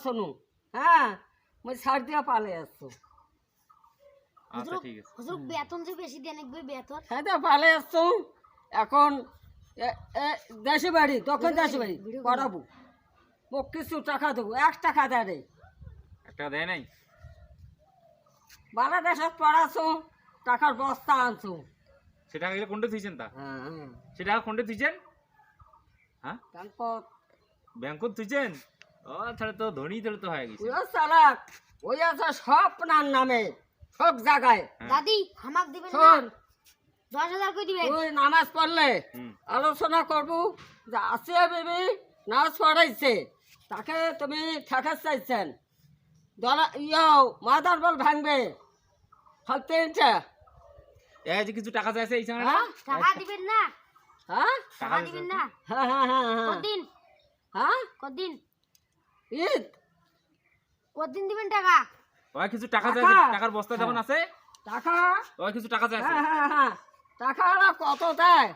শোনো হ্যাঁ মই ছাড় দিয়া পালে আসছো আচ্ছা ঠিক আছে হুজুর বেতন যে বেশি দেন একবার বেতন হ্যাঁ তো পালে আসছো এখন দেশে বাড়ি তখন দেশে বাড়ি পড়াবো মোক কিছু টাকা দেবো 1 টাকা দেয় রে একটা দেয় নাই বাংলাদেশত পড়াছো টাকার বস্তা আনছো সেটা গেলে কোনটা থুইছেন তা হ্যাঁ হ্যাঁ সেটা কোনটা থুইছেন হ্যাঁ তারপর ব্যাংকত থুইছেন ও তাহলে তো ধনী তাহলে তো হয়ে গেছে ওই চালাক ওই আছে স্বপ্নার নামে সব জায়গায় দাদি হামাক দিবেন না শোন 10,000 কই দিবেন তুই নামাজ পড়লে হুম। আলোচনা করবো যে আসিয়া বিবি নামাজ পড়াইছে তাকে তুমি ঠেকা চাইছেন ধরা মাদার বল ভাঙবে ফালতে এই যে কিছু টাকা চাইছে এই সময় হ্যাঁ টাকা দিবেন না হ্যাঁ টাকা দিবেন না হ্যাঁ হ্যাঁ হ্যাঁ হ্যাঁ কতদিন হ্যাঁ কতদিন ঈদ কতদিন দিবেন টাকা ওই কিছু টাকা টাকা? চাইছে টাকার বস্তা যখন আছে টাকা ওই কিছু টাকা চাইছে হ্যাঁ হ্যাঁ হ্যাঁ টাকা কত দেয়